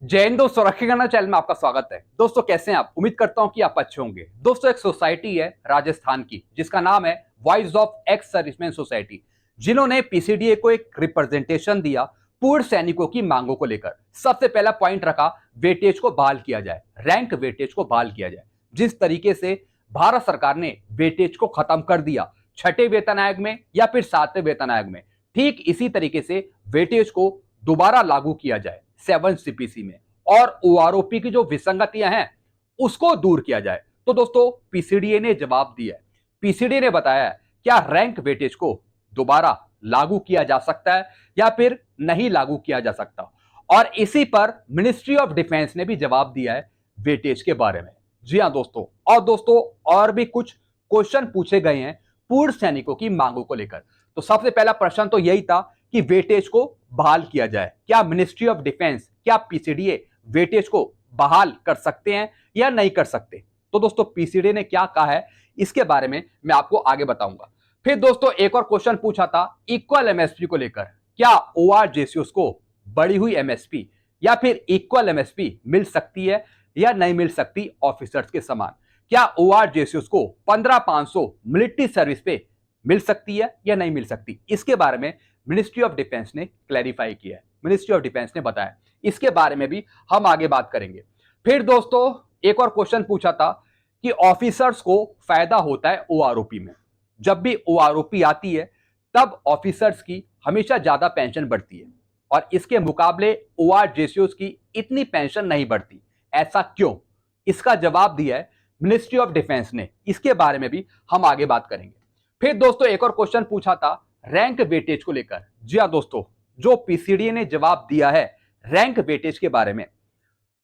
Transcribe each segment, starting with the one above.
जय हिंद दोस्तों, रखिएगा चैनल में आपका स्वागत है। दोस्तों कैसे हैं आप? उम्मीद करता हूं कि आप अच्छे होंगे। दोस्तों एक सोसाइटी है राजस्थान की जिसका नाम है voice of ex serviceman society, जिन्होंने पीसीडीए को एक रिप्रेजेंटेशन दिया पूर्व सैनिकों की मांगों को लेकर। सबसे पहला पॉइंट रखा वेटेज को बहाल किया जाए, रैंक वेटेज को बहाल किया जाए। जिस तरीके से भारत सरकार ने वेटेज को खत्म कर दिया छठे वेतन आयोग में या फिर सातवें वेतन आयोग में, ठीक इसी तरीके से वेटेज को दोबारा लागू किया जाए 7 सीपीसी में, और ओआरओपी की जो विसंगतियां हैं उसको दूर किया जाए। तो दोस्तों पीसीडीए ने जवाब दिया है। पीसीडीए ने बताया है क्या रैंक वेटेज को दोबारा लागू किया जा सकता है या फिर नहीं लागू किया जा सकता, और इसी पर मिनिस्ट्री ऑफ डिफेंस ने भी जवाब दिया है वेटेज के बारे में। जी हां दोस्तों, और दोस्तों और भी कुछ क्वेश्चन पूछे गए हैं पूर्व सैनिकों की मांगों को लेकर। तो सबसे पहला प्रश्न तो यही था कि वेटेज को बहाल किया जाए। क्या मिनिस्ट्री ऑफ डिफेंस, क्या पीसीडीए वेटेज को बहाल कर सकते हैं या नहीं कर सकते? तो दोस्तों पीसीडीए ने क्या कहा है इसके बारे में मैं आपको आगे बताऊंगा। फिर दोस्तों एक और क्वेश्चन पूछा था इक्वल एमएसपी को लेकर। क्या ओआरजेसीओस को बढ़ी हुई एमएसपी या फिर इक्वल एमएसपी मिल सकती है या नहीं मिल सकती ऑफिसर्स के समान? क्या ओआरजेसीओस को 15,500 मिलिट्री सर्विस पे मिल सकती है या नहीं मिल सकती? इसके बारे में मिनिस्ट्री ऑफ डिफेंस ने क्लैरिफाई किया है, मिनिस्ट्री ऑफ डिफेंस ने बताया। इसके बारे में भी हम आगे बात करेंगे। फिर दोस्तों एक और क्वेश्चन पूछा था कि ऑफिसर्स को फायदा होता है ओआरओपी में। जब भी ओआरओपी आती है तब ऑफिसर्स की हमेशा ज्यादा पेंशन बढ़ती है और इसके मुकाबले ओआरजेसीओस की इतनी पेंशन नहीं बढ़ती। ऐसा क्यों? इसका जवाब दिया है मिनिस्ट्री ऑफ डिफेंस ने। इसके बारे में भी हम आगे बात करेंगे। फिर दोस्तों एक और क्वेश्चन पूछा था रैंक वेटेज को लेकर। जी हां दोस्तों, जो पीसीडीए ने जवाब दिया है रैंक वेटेज के बारे में,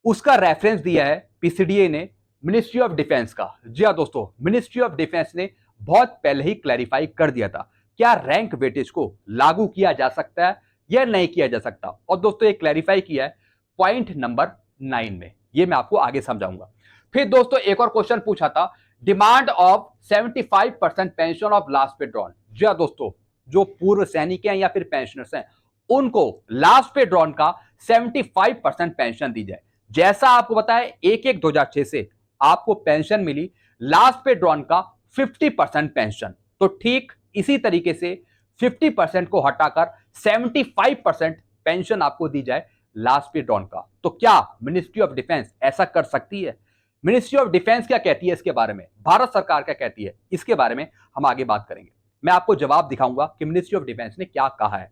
उसका रेफरेंस दिया है पीसीडीए ने मिनिस्ट्री ऑफ डिफेंस का। जी हां दोस्तों, मिनिस्ट्री ऑफ डिफेंस ने बहुत पहले ही क्लैरिफाई कर दिया था क्या रैंक वेटेज को लागू किया जा सकता है या नहीं किया जा सकता। और दोस्तों ये क्लैरिफाई किया है पॉइंट नंबर 9 में, ये मैं आपको आगे समझाऊंगा। फिर दोस्तों एक और क्वेश्चन पूछा था demand of 75% pension of last पे ड्रॉन। जी हां दोस्तों, जो पूर्व सैनिक हैं या फिर पेंशनर्स हैं उनको लास्ट पे ड्रॉन का 75% पेंशन दी जाए। जैसा आपको पता है 1/1/2006 से आपको पेंशन मिली लास्ट पे ड्रॉन का 50% पेंशन, तो ठीक इसी तरीके से 50% को हटाकर 75% पेंशन आपको दी जाए लास्ट पे ड्रॉन का। तो क्या मिनिस्ट्री ऑफ डिफेंस ऐसा कर सकती है? मिनिस्ट्री ऑफ डिफेंस क्या कहती है इसके बारे में, भारत सरकार क्या कहती है इसके बारे में हम आगे बात करेंगे। मैं आपको जवाब दिखाऊंगा कि मिनिस्ट्री ऑफ डिफेंस ने क्या कहा है।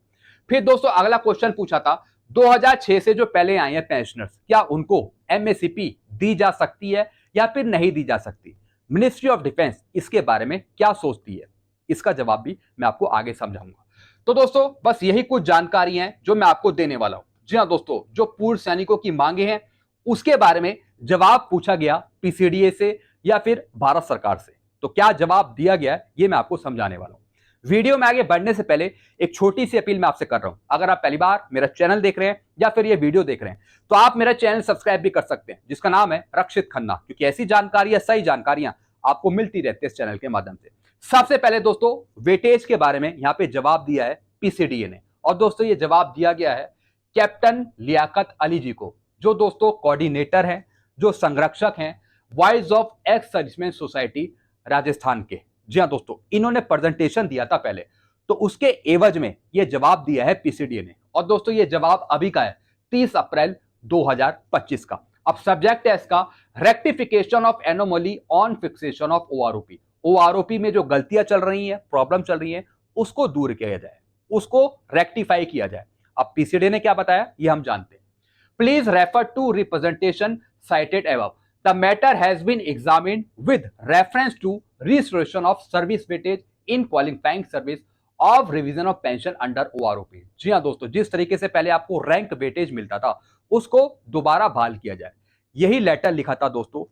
फिर दोस्तों अगला क्वेश्चन पूछा था 2006 से जो पहले आए हैं पेंशनर्स, क्या उनको एमएसपी दी जा सकती है या फिर नहीं दी जा सकती? मिनिस्ट्री ऑफ डिफेंस इसके बारे में क्या सोचती है, इसका जवाब भी मैं आपको आगे समझाऊंगा। तो दोस्तों बस यही कुछ जानकारी है जो मैं आपको देने वाला हूं। जी हां दोस्तों, जो पूर्व सैनिकों की मांगे हैं उसके बारे में जवाब पूछा गया पीसीडीए से या फिर भारत सरकार से। तो क्या जवाब दिया गया ये मैं आपको समझाने वाला हूं। वीडियो में आगे बढ़ने से पहले एक छोटी सी अपील मैं आपसे कर रहा हूं। अगर आप पहली बार मेरा चैनल देख रहे हैं या फिर ये वीडियो देख रहे हैं तो आप मेरा चैनल सब्सक्राइब भी कर सकते हैं जिसका नाम है रक्षित खन्ना, क्योंकि ऐसी जानकारियां, सही जानकारियां आपको मिलती रहती है इस चैनल के माध्यम से। सबसे पहले दोस्तों वेटेज के बारे में यहां पे जवाब दिया है पीसीडीए ने, और दोस्तों ये जवाब दिया गया है कैप्टन लियाकत अली जी को, जो दोस्तों कोऑर्डिनेटर हैं, जो संरक्षक हैं voice of ex serviceman society Rajasthan के। जी हां दोस्तों, इन्होंने प्रेजेंटेशन दिया था पहले, तो उसके एवज में यह जवाब दिया है पीसीडीए ने। और दोस्तों ये जवाब अभी का है 30 अप्रैल 2025 का। अब सब्जेक्ट है इसका rectification of anomaly on fixation of OROP. OROP में जो गलतियां चल रही हैं, प्रॉब्लम चल रही हैं, उसको दूर किया जाए, उसको रेक्टिफाई किया जाए। अब पीसीडीए ने क्या बताया ये हम जानते हैं। Please refer to representation cited above. The matter has been examined with reference to restoration of service weightage in qualifying service of revision of pension under OROP. जी हाँ दोस्तों, जिस तरीके से पहले आपको रैंक वेटेज मिलता था उसको दोबारा बहाल किया जाए, यही लेटर लिखा था दोस्तों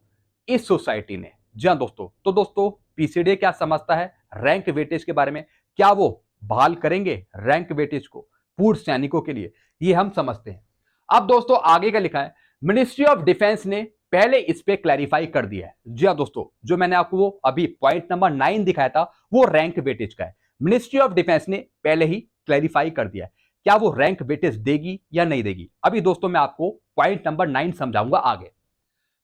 इस सोसाइटी ने। जी हाँ दोस्तों, तो दोस्तों पीसीडीए क्या समझता है रैंक वेटेज के बारे में, क्या वो बहाल करेंगे रैंक वेटेज को पूर्व सैनिकों के लिए, ये हम समझते हैं। अब दोस्तों आगे का लिखा है मिनिस्ट्री ऑफ डिफेंस ने पहले इस पे क्लैरिफाई कर दिया है। जी हां दोस्तों, जो मैंने आपको वो अभी पॉइंट नंबर 9 दिखाया था वो रैंक वेटेज का है। मिनिस्ट्री ऑफ डिफेंस ने पहले ही क्लैरिफाई कर दिया है क्या वो रैंक वेटेज देगी या नहीं देगी। अभी दोस्तों मैं आपको पॉइंट नंबर 9 समझाऊंगा आगे।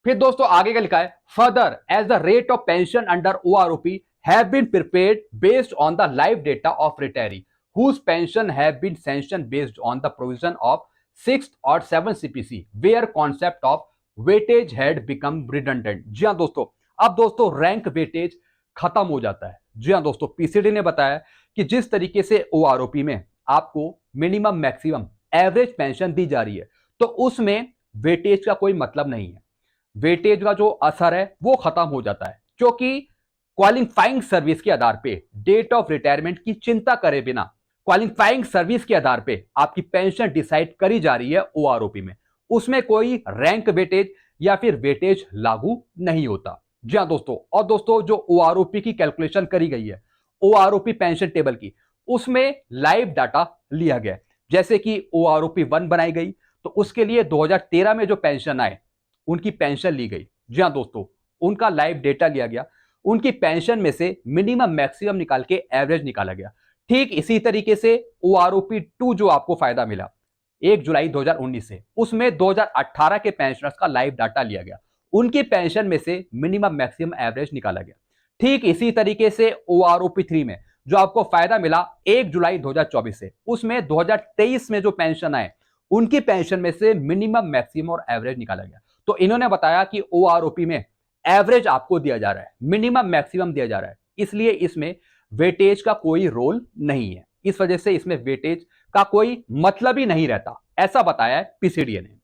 फिर दोस्तों आगे का लिखा है, further as the rate of pension under OROP have been prepared based on the live data of retiree whose pension have been sanctioned based on the provision of 6th or 7th CPC where concept of weightage had become redundant। जी हाँ दोस्तों, अब दोस्तों rank weightage खत्म हो जाता है। जी हाँ दोस्तों, पीसीडी ने बताया कि जिस तरीके से ओआरओपी में आपको मिनिमम मैक्सिमम एवरेज पेंशन दी जा रही है, तो उसमें वेटेज का कोई मतलब नहीं है। वेटेज का जो असर है वो खत्म हो जाता है, क्योंकि क्वालिफाइंग सर्विस के आधार पे डेट ऑफ रिटायरमेंट की चिंता करे बिना क्वालिफाइंग सर्विस के आधार पे आपकी पेंशन डिसाइड करी जा रही है ओआरओपी में। उसमें कोई रैंक वेटेज या फिर वेटेज लागू नहीं होता। जी हाँ दोस्तों, और दोस्तों जो ओआरओपी की कैलकुलेशन करी गई है, ओआरओपी पेंशन टेबल की, उसमें लाइव डाटा लिया गया है। जैसे कि ओआरओपी 1 बनाई गई तो उसके लिए 2013 में जो पेंशन आए उनकी पेंशन ली गई। जी हाँ दोस्तों, उनका लाइव डेटा लिया गया, उनकी पेंशन में से मिनिमम मैक्सिमम निकाल के एवरेज निकाला गया। ठीक इसी तरीके से ओआरओपी 2 जो आपको फायदा मिला 1 जुलाई 2019 से, उसमें 2018 के पेंशनर्स का लाइव डाटा लिया गया, उनकी पेंशन में से मिनिमम मैक्सिमम एवरेज निकाला गया। ठीक इसी तरीके से ओआरओपी 3 में जो आपको फायदा मिला 1 जुलाई 2024 से, उसमें 2023 में जो पेंशन आए उनकी पेंशन में से मिनिमम मैक्सिमम और एवरेज निकाला गया। तो इन्होंने बताया कि ओआरओपी में एवरेज आपको दिया जा रहा है, मिनिमम मैक्सिमम दिया जा रहा है, इसलिए इसमें वेटेज का कोई रोल नहीं है। इस वजह से इसमें वेटेज का कोई मतलब ही नहीं रहता, ऐसा बताया है पीसीडीए ने।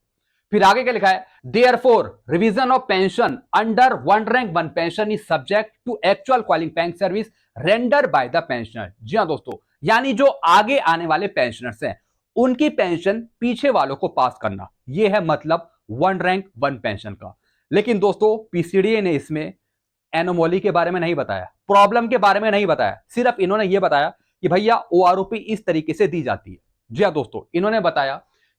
फिर आगे क्या लिखा है, therefore revision of pension under one rank one pension is subject to actual qualifying service render by the pensioner. जी हां दोस्तों, यानी जो आगे आने वाले पेंशनर्स हैं उनकी पेंशन पीछे वालों को पास करना, यह है मतलब वन रैंक वन पेंशन का। लेकिन दोस्तों पीसीडीए ने इसमें एनोमोली के बारे में नहीं बताया, प्रॉब्लम के बारे में नहीं बताया, सिर्फ इन्होंने यह बताया कि भैया ओआरओपी इस तरीके से दी जाती है। जी हां दोस्तों, इन्होंने बताया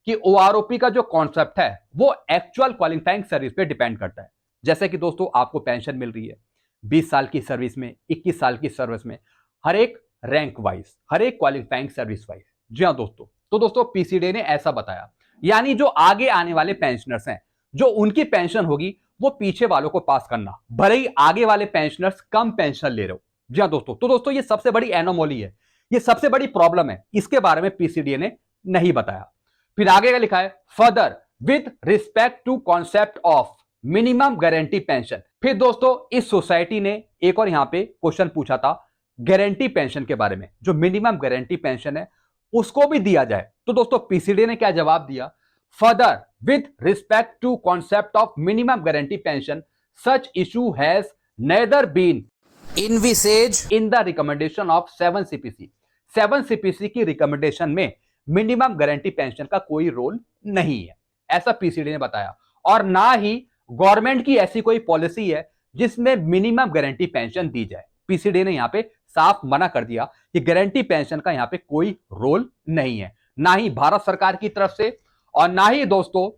कि ओआरओपी का जो कॉन्सेप्ट है वो एक्चुअल क्वालिफाइंग सर्विस पे डिपेंड करता है। जैसे कि दोस्तों आपको पेंशन मिल रही है 20 साल की सर्विस में, 21 साल की सर्विस में, हर एक रैंक वाइज, हर एक क्वालिफाइंग सर्विस वाइज। जी हां दोस्तों, तो दोस्तों पीसीडी ने ऐसा बताया, यानी जो आगे आने वाले पेंशनर्स हैं, जो उनकी पेंशन होगी वो पीछे वालों को पास करना, भले ही आगे वाले पेंशनर्स कम पेंशन ले रहे हो। जी हां दोस्तों, तो दोस्तों ये सबसे बड़ी एनोमोली है, ये सबसे बड़ी प्रॉब्लम है, इसके बारे में पीसीडीए ने नहीं बताया। फिर आगे का लिखा है, further with respect to concept of minimum guarantee pension. फिर दोस्तों इस सोसाइटी ने एक और यहां पे क्वेश्चन पूछा था गारंटी पेंशन के बारे में, जो मिनिमम गारंटी पेंशन है उसको भी दिया जाए। तो दोस्तों पीसीडी ने क्या जवाब दिया, further with respect to concept of minimum guarantee pension such issue has neither been envisaged in the recommendation of 7 CPC। 7 CPC की रिकमेंडेशन में मिनिमम गारंटी पेंशन का कोई रोल नहीं है, ऐसा पीसीडी ने बताया। और ना ही गवर्नमेंट की ऐसी कोई पॉलिसी है जिसमें मिनिमम गारंटी पेंशन दी जाए। पीसीडी ने यहां पे साफ मना कर दिया कि गारंटी पेंशन का यहां पे कोई रोल नहीं है, ना ही भारत सरकार की तरफ से और ना ही दोस्तों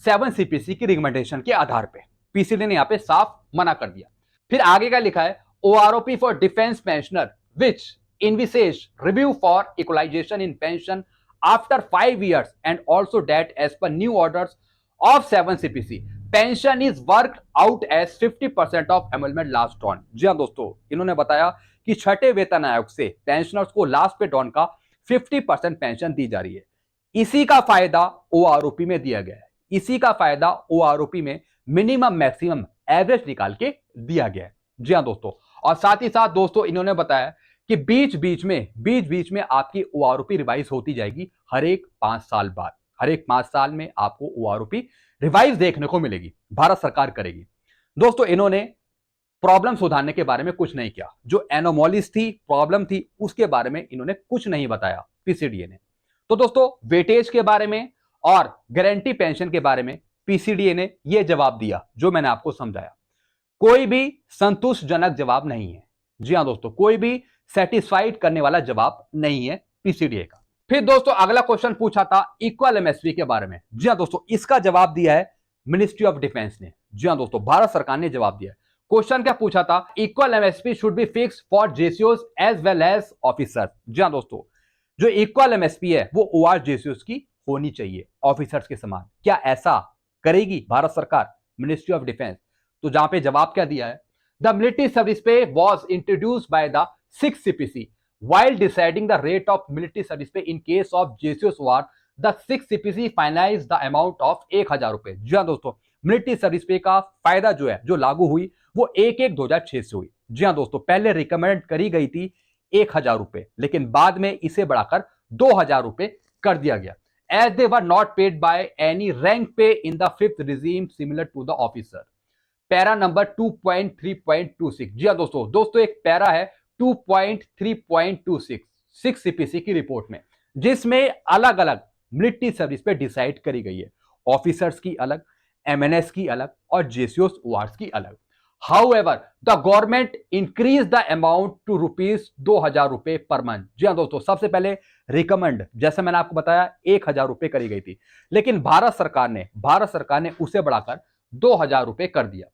7 CPC की रिकमेंडेशन के आधार पे। पीसीडी ने यहां पे साफ मना कर दिया। फिर आगे का लिखा है, OROP for defense pensioner which envisage review for equalization in pension after 5 years and also that as per new orders of 7 CPC pension is worked out as 50% of emolument last drawn। जी हाँ दोस्तों, इन्होंने बताया कि छठे वेतन आयोग से pensioners को लास्ट पे ड्रॉन का 50% पेंशन दी जा रही है। इसी का फायदा OROP में दिया गया है, इसी का फायदा OROP में मिनिमम मैक्सिमम एवरेज निकाल के दिया गया है। जी हाँ दोस्तों, और साथ ही साथ दोस्तों इन्होंने बताया कि बीच बीच में आपकी ओआरओपी रिवाइज होती जाएगी हर एक 5 साल बाद। हर एक 5 साल में आपको ओआरओपी रिवाइज देखने को मिलेगी, भारत सरकार करेगी। दोस्तों इन्होंने प्रॉब्लम सुधारने के बारे में कुछ नहीं किया, जो एनोमोलीज थी, प्रॉब्लम थी, उसके बारे में इन्होंने कुछ नहीं बताया पीसीडीए ने। तो दोस्तों वेटेज के बारे में और गारंटी पेंशन के बारे में पीसीडीए ने यह जवाब दिया जो मैंने आपको समझाया। कोई भी संतुष्टजनक जवाब नहीं है। जी हां दोस्तों, कोई भी सेटिस्फाइड करने वाला जवाब नहीं है पीसीडीए का। फिर दोस्तों अगला क्वेश्चन पूछा था इक्वल एमएसपी के बारे में। जी हां दोस्तों, इसका जवाब दिया है मिनिस्ट्री ऑफ डिफेंस ने। जी हां दोस्तों, भारत सरकार ने जवाब दिया है। क्वेश्चन क्या पूछा था, equal MSP should be fix for जेसीओस एज वेल एज ऑफिसर। जी हां दोस्तों, जो इक्वल एमएसपी है वो ओआर जेसीओस की होनी चाहिए ऑफिसर्स के समान। क्या ऐसा करेगी भारत सरकार, मिनिस्ट्री ऑफ डिफेंस? तो जहां पे जवाब क्या दिया है, द मिलिट्री सर्विस पे was introduce by the 6th CPC while deciding the rate of military service पे in case of JCO's war, the 6th CPC finalized the amount of 1000 रुपए। जी हाँ दोस्तों, मिलिट्री सर्विस पे का फायदा जो है, जो लागू हुई, वो 1/1/2006 से हुई। जी हाँ दोस्तों, पहले रिकमेंड करी गई थी 1000 रुपए, लेकिन बाद में इसे बढ़ाकर 2000 रुपए कर दिया गया, as they were not paid by any rank pay in the 5th regime similar to the officer. Para number 2.3.26। जी हाँ दोस्तों एक पैरा है 2.3.26 6 CPC की रिपोर्ट में, जिसमें अलग अलग मिलिट्री सर्विस पे डिसाइड करी गई है, ऑफिसर्स की अलग, MNS की अलग और जेसीओस वार्ड्स की अलग। However the government increase the amount to ₹2000 रुपए पर मंथ। जी हाँ दोस्तों, सबसे पहले रिकमेंड, जैसे मैंने आपको बताया, 1000 रुपए करी गई थी, लेकिन भारत सरकार ने उसे बढ़ाकर 2000 रुपए कर दिया।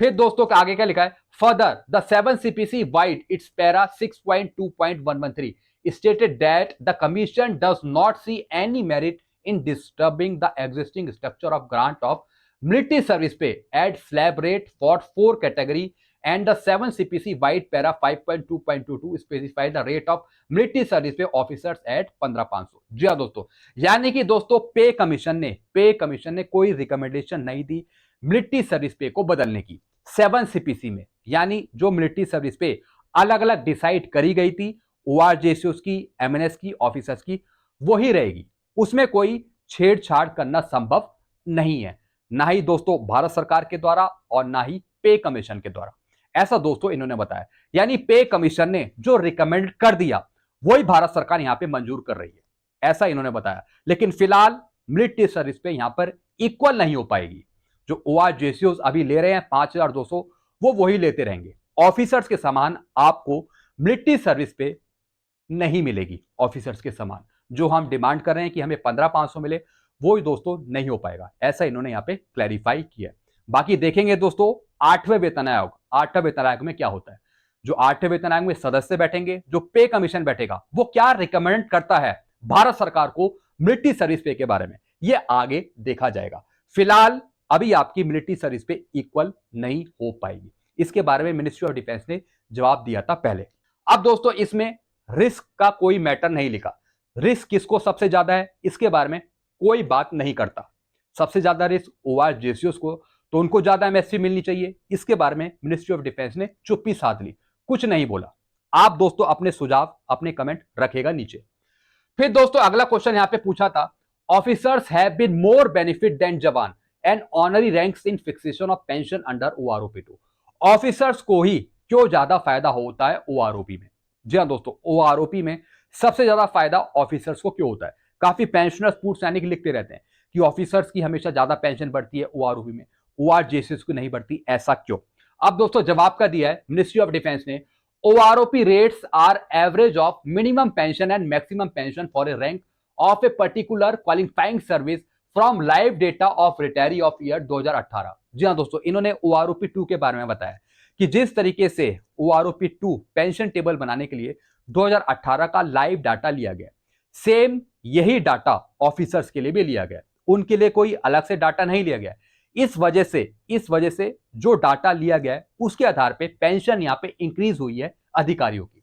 फिर दोस्तों का आगे क्या लिखा है, further the 7th CPC wide it's para 6.2.113 stated that the commission does not see any merit in disturbing the existing structure of grant of military service pay at slab rate for 4 category, and the 7th CPC wide para 5.2.22 specify the rate of military service pay officers at 15,500। जी हाँ दोस्तों, यानी कि दोस्तों पे commission ने कोई recommendation नहीं दी military service पे को बदलने की 7th CPC में, यानी जो मिलिट्री सर्विस पे अलग अलग डिसाइड करी गई थी, ORJCOs की, MNS की, ऑफिसर्स की, वही रहेगी, उसमें कोई छेड़छाड़ करना संभव नहीं है, ना ही दोस्तों भारत सरकार के द्वारा और ना ही पे कमीशन के द्वारा। ऐसा दोस्तों इन्होंने बताया, यानी पे कमीशन ने जो रिकमेंड कर दिया वही भारत सरकार यहां पे मंजूर कर रही है, ऐसा इन्होंने बताया। लेकिन फिलहाल मिलिट्री सर्विस पे यहां पर इक्वल नहीं हो पाएगी, जो ORJCOs अभी ले रहे हैं 5200, वो वही लेते रहेंगे, ऑफिसर्स के समान आपको मिलिट्री सर्विस पे नहीं मिलेगी। ऑफिसर्स के समान जो हम डिमांड कर रहे हैं कि हमें 15,500 मिले, वो ही दोस्तों नहीं हो पाएगा, ऐसा इन्होंने यहाँ पे क्लैरिफाई किया। बाकी देखेंगे दोस्तों 8वें वेतन आयोग में क्या होता है। जो 8वें वेतन आयोग में सदस्य बैठेंगे, जो पे कमीशन बैठेगा, वो क्या रिकमेंड करता है भारत सरकार को मिलिट्री सर्विस पे के बारे में, ये आगे देखा जाएगा। फिलहाल अभी आपकी मिलिट्री सर्विस पे इक्वल नहीं हो पाएगी, इसके बारे में मिनिस्ट्री ऑफ डिफेंस ने जवाब दिया था पहले। अब दोस्तों इसमें रिस्क का कोई मैटर नहीं लिखा, रिस्क किसको सबसे ज्यादा है इसके बारे में कोई बात नहीं करता। सबसे ज्यादा रिस्क ORJCOs को, तो उनको ज्यादा MSP मिलनी चाहिए, इसके बारे में मिनिस्ट्री ऑफ डिफेंस ने चुप्पी साध ली, कुछ नहीं बोला। आप दोस्तों अपने सुझाव, अपने कमेंट रखेगा नीचे। फिर दोस्तों अगला क्वेश्चन यहां पे पूछा था, officers have been more benefit than jawan and honorary ranks in fixation of pension under OROP2। Officers को ही क्यों ज्यादा फायदा होता है OROP में? जी हाँ दोस्तों, OROP में सबसे ज्यादा फायदा ऑफिसर्स को क्यों होता है? काफी पेंशनर्स, पूर्व सैनिक लिखते रहते हैं कि ऑफिसर्स की हमेशा ज्यादा पेंशन बढ़ती है OROP में, ORJCOs को नहीं बढ़ती, ऐसा क्यों? अब दोस्तों जवाब का दिया है मिनिस्ट्री ऑफ डिफेंस ने, OROP rates are average of minimum pension and maximum pension for a rank of a particular qualifying service from live data of retiree of year 2018। जी हाँ दोस्तों, इन्होंने OROP2 के बारे में बताया कि जिस तरीके से OROP2 पेंशन टेबल बनाने के लिए 2018 का लाइव डाटा लिया गया, सेम यही डाटा ऑफिसर्स के लिए भी लिया गया, उनके लिए कोई अलग से डाटा नहीं लिया गया। इस वजह से जो डाटा लिया गया है उसके आधार पे पेंशन यहाँ पे इंक्रीज हुई है अधिकारियों की।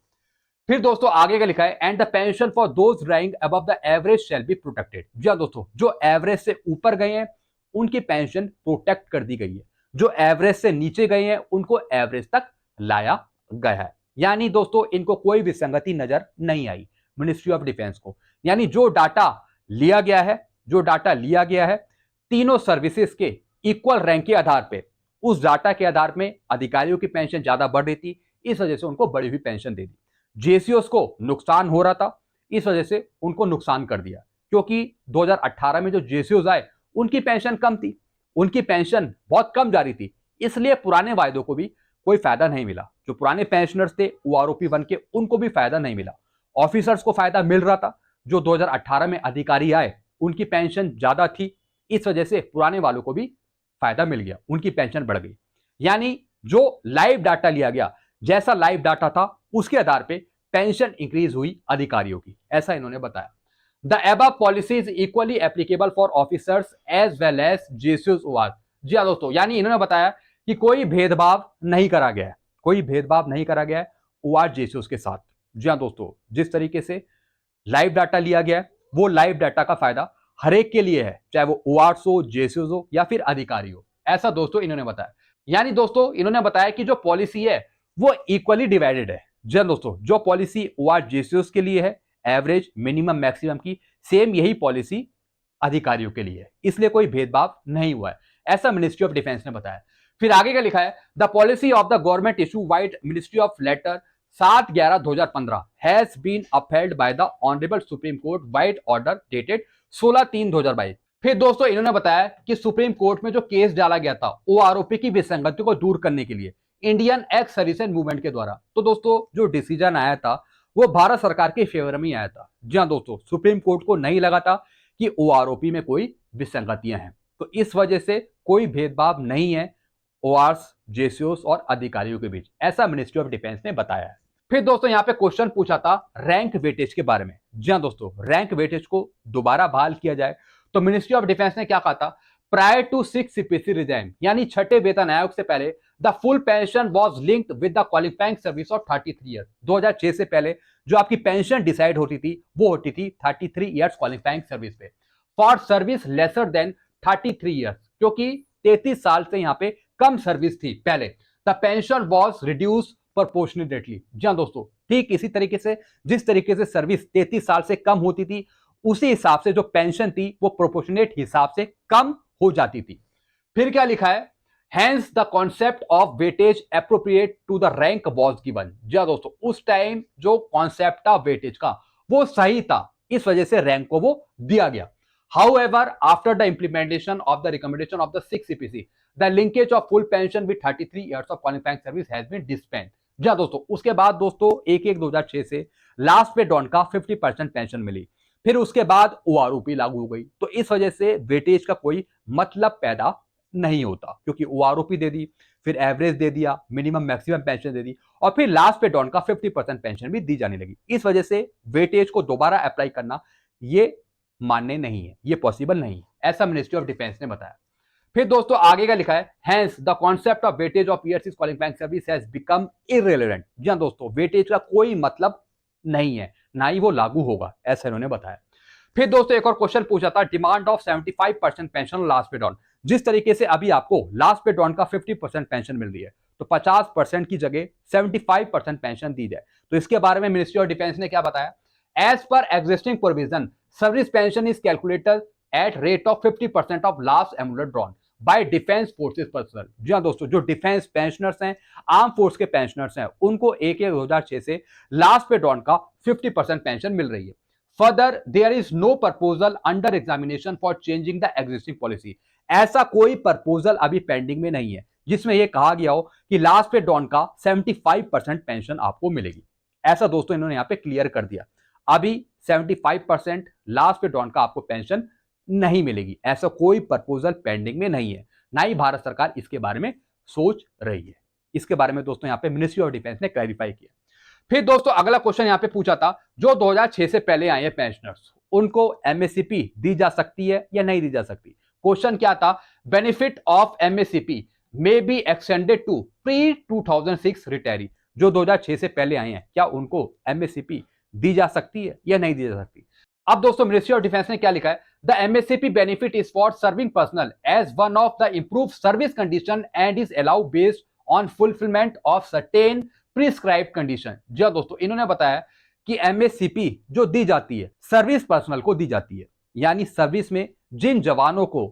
फिर दोस्तों आगे का लिखा है, and the pension for those rank above the average shall be protected. जी हाँ दोस्तों, जो एवरेज से ऊपर गए हैं उनकी पेंशन प्रोटेक्ट कर दी गई है, जो एवरेज से नीचे गए हैं उनको एवरेज तक लाया गया है। यानी दोस्तों इनको कोई विसंगति नजर नहीं आई मिनिस्ट्री ऑफ डिफेंस को, यानी जो डाटा लिया गया है तीनों सर्विसेज के इक्वल रैंक के आधार पे, उस डाटा के आधार में अधिकारियों की पेंशन ज्यादा बढ़ रही थी, इस वजह से उनको बढ़ी हुई पेंशन दे दी। JCOs को नुकसान हो रहा था, इस वजह से उनको नुकसान कर दिया, क्योंकि 2018 में जो JCOs आए उनकी पेंशन कम थी, उनकी पेंशन बहुत कम जा रही थी, इसलिए पुराने वायदों को भी कोई फायदा नहीं मिला। जो पुराने पेंशनर्स थे OROP1 के, उनको भी फायदा नहीं मिला। ऑफिसर्स को फायदा मिल रहा था, जो 2018 में अधिकारी आए उनकी पेंशन ज्यादा थी, इस वजह से पुराने वालों को भी फायदा मिल गया, उनकी पेंशन बढ़ गई। यानी जो लाइव डाटा लिया गया, जैसा लाइव डाटा था उसके आधार पे पेंशन इंक्रीज हुई अधिकारियों की, ऐसा इन्होंने बताया। The above policy is equally applicable for officers as well as JCOs OR। जी हाँ दोस्तों, यानी इन्होंने बताया कि कोई भेदभाव नहीं करा गया है, कोई भेदभाव नहीं करा गया है OR JCOs के साथ। जी हाँ दोस्तों, जिस तरीके से लाइव डाटा लिया गया है वो लाइव डाटा का फायदा हर एक के लिए है, चाहे वो ORs हो, JCOs हो या फिर अधिकारी हो। ऐसा दोस्तों इन्होंने बताया। यानी दोस्तों इन्होंने बताया कि जो पॉलिसी है वो इक्वली डिवाइडेड है। जी हाँ दोस्तों, जो पॉलिसी OR JCOs के लिए है एवरेज, मिनिमम, मैक्सिमम की, सेम यही पॉलिसी अधिकारियों के लिए है, इसलिए कोई भेदभाव नहीं हुआ है, ऐसा मिनिस्ट्री ऑफ डिफेंस ने बताया। फिर आगे का लिखा है, the policy of the government issue vide ministry of letter 7/11/2015 has been upheld by the honourable supreme court vide order dated 16/3/2022। फिर दोस्तों इन्होंने बताया कि सुप्रीम कोर्ट में जो केस डाला गया था वो आरोपी की विसंगति को दूर करने के लिए इंडियन एक्स सर्विसेज मूवमेंट के द्वारा, तो दोस्तों जो डिसीजन आया था वो भारत सरकार के फेवर में आया था। जी हाँ दोस्तों, सुप्रीम कोर्ट को नहीं लगा था कि OROP में कोई विसंगतियां हैं, तो इस वजह से कोई भेदभाव नहीं है ORs, JCOs और अधिकारियों के बीच, ऐसा मिनिस्ट्री ऑफ डिफेंस ने बताया है। फिर दोस्तों यहाँ पे क्वेश्चन पूछा था रैंक वेटेज के बारे में। जी हाँ दोस्तों, रैंक वेटेज को दोबारा बहाल किया जाए तो मिनिस्ट्री ऑफ डिफेंस ने क्या कहा था, प्रायर टू 6 CPC रिजाइम, यानी छठे वेतन आयोग से पहले the full pension was linked with the qualifying service of 33 years. 2006 से पहले जो आपकी पेंशन डिसाइड होती थी वो होती थी 33 ईयर्स क्वालिफाइंग सर्विस पे, for service lesser than 33 years, क्योंकि 33 साल से यहाँ पे कम सर्विस थी पहले, the pension was reduce proportionately. जी हाँ दोस्तों, ठीक इसी तरीके से जिस तरीके से सर्विस 33 साल से कम होती थी उसी हिसाब से जो पेंशन थी वो प्रोपोर्शनेट हिसाब से कम हो जाती थी। फिर क्या लिखा है, Hence the concept of weightage appropriate to the rank was given। जी हाँ दोस्तों, उस टाइम जो कॉन्सेप्ट था वेटेज का वो सही था, इस वजह से रैंक को वो दिया गया। However, after the implementation of the recommendation of the 6 CPC, the linkage of full pension with 33 years of qualifying service has been disbanded। जी हाँ दोस्तों, उसके बाद दोस्तों 1/1/2006 से लास्ट पे डॉन का 50% पेंशन मिली, फिर उसके बाद OROP लागू हो गई, तो इस वजह से वेटेज का कोई मतलब पैदा नहीं होता, क्योंकि OROP दे दी, फिर एवरेज दे दिया, मिनिमम मैक्सिमम पेंशन दे दी और फिर लास्ट पे डॉन का 50% पेंशन भी दी जाने लगी। इस वजह से वेटेज को दोबारा अप्लाई करना ये मान्य नहीं है, ये पॉसिबल नहीं है, ऐसा मिनिस्ट्री ऑफ डिफेंस ने बताया। फिर दोस्तों आगे का लिखा है, hence the concept of weightage of years qualifying service has become irrelevant. जी हां दोस्तों, वेटेज का कोई मतलब नहीं है, ना ही वो लागू होगा, ऐसा इन्होंने बताया। फिर दोस्तों एक और क्वेश्चन पूछा था, डिमांड ऑफ 75% पेंशन लास्ट पे डॉन। जिस तरीके से अभी आपको लास्ट पे डॉन का 50% पेंशन मिल रही है, तो 50% की जगह 75% पेंशन दी जाए, तो इसके बारे में मिनिस्ट्री ऑफ डिफेंस ने क्या बताया, as per existing provision service pension is calculated at rate of 50% of last emolument drawn by defence forces personnel. जी हाँ दोस्तों, जो डिफेंस पेंशनर्स हैं, आर्म फोर्स के पेंशनर्स हैं, उनको 1/1/2006 से लास्ट पे डॉन का 50% पेंशन मिल रही है। Further there is no proposal under examination for changing the existing policy. ऐसा कोई प्रपोजल अभी पेंडिंग में नहीं है जिसमें यह कहा गया हो कि लास्ट पे डॉन का 75% पेंशन आपको मिलेगी। ऐसा दोस्तों इन्होंने यहां पे क्लियर कर दिया, अभी 75% लास्ट पे डॉन का आपको पेंशन नहीं मिलेगी, ऐसा कोई प्रपोजल पेंडिंग में नहीं है, ना ही भारत सरकार इसके बारे में सोच रही है। इसके बारे में दोस्तों यहां पे मिनिस्ट्री ऑफ डिफेंस ने क्लैरिफाई किया। फिर दोस्तों अगला क्वेश्चन यहां पे पूछा था, जो 2006 से पहले आए हैं पेंशनर्स, उनको MSCP दी जा सकती है या नहीं दी जा सकती। क्वेश्चन क्या था, benefit of MSCP may be extended to pre 2006 retiree. जो 2006 से पहले आए हैं, क्या उनको MSCP दी जा सकती है या नहीं दी जा सकती। अब दोस्तों मिनिस्ट्री ऑफ डिफेंस ने क्या लिखा है, the MSCP benefit is for serving personnel as one of the improve service condition and is allow based on fulfilment of certain prescribe condition. जी दोस्तों, इन्होंने बताया कि MSCP जो दी जाती है सर्विस पर्सनल को दी जाती है, यानी सर्विस में जिन जवानों को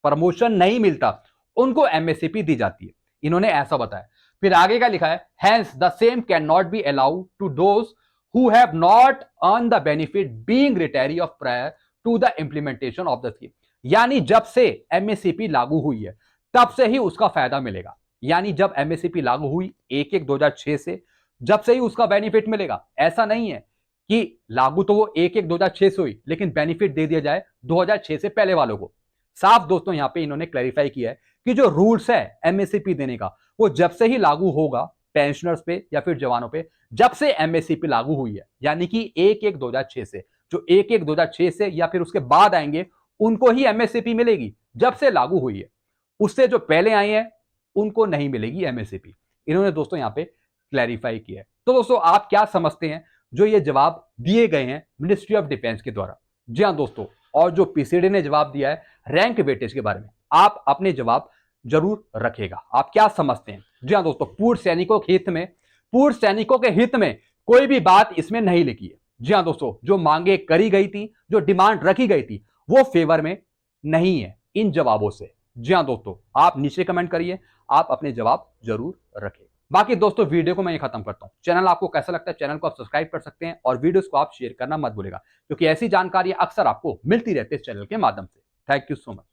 प्रमोशन नहीं मिलता उनको MSCP दी जाती है, इन्होंने ऐसा बताया। फिर आगे का लिखा है, hence the same can not be allowed to those who have not earned the benefit being retiree of prior to the implementation of the scheme. यानी जब से MSCP लागू हुई है तब से ही उसका फायदा मिलेगा, यानी जब MSCP लागू हुई 1/1/2006 से, जब से ही उसका बेनिफिट मिलेगा। ऐसा नहीं है कि लागू तो वो 1/1/2006 से हुई लेकिन बेनिफिट दे दिया जाए 2006 से पहले वालों को। साफ दोस्तों यहां पे इन्होंने क्लैरिफाई किया है कि जो रूल्स है MSCP देने का वो जब से ही लागू होगा पेंशनर्स पे या फिर जवानों पे, जब से MSCP लागू हुई है, यानी कि 1/1/2006 से जो 1/1/2006 से या फिर उसके बाद आएंगे उनको ही एमएसपी मिलेगी, जब से लागू हुई है। उससे जो पहले आए हैं उनको नहीं मिलेगी एमएसपी। इन्होंने दोस्तों यहां पे क्लैरिफाई किया है। तो दोस्तों आप क्या समझते हैं जो ये जवाब दिए गए हैं मिनिस्ट्री ऑफ डिफेंस के द्वारा? जी हाँ दोस्तों, और जो पीसीडी ने जवाब दिया है रैंक वेटेज के बारे में, आप अपने जवाब जरूर रखेगा। आप क्या समझते हैं? जी हाँ दोस्तों, पूर्व सैनिकों के हित में कोई भी बात इसमें नहीं लिखी है। जी हाँ दोस्तों, जो मांगे करी गई थी, जो डिमांड रखी गई थी, वो फेवर में नहीं है इन जवाबों से। जी हाँ दोस्तों, आप नीचे कमेंट करिए, आप अपने जवाब जरूर रखें। बाकी दोस्तों वीडियो को मैं ये खत्म करता हूं। चैनल आपको कैसा लगता है, चैनल को आप सब्सक्राइब कर सकते हैं और वीडियोस को आप शेयर करना मत भूलिएगा, क्योंकि ऐसी जानकारी अक्सर आपको मिलती रहती है इस चैनल के माध्यम से। Thank you so much.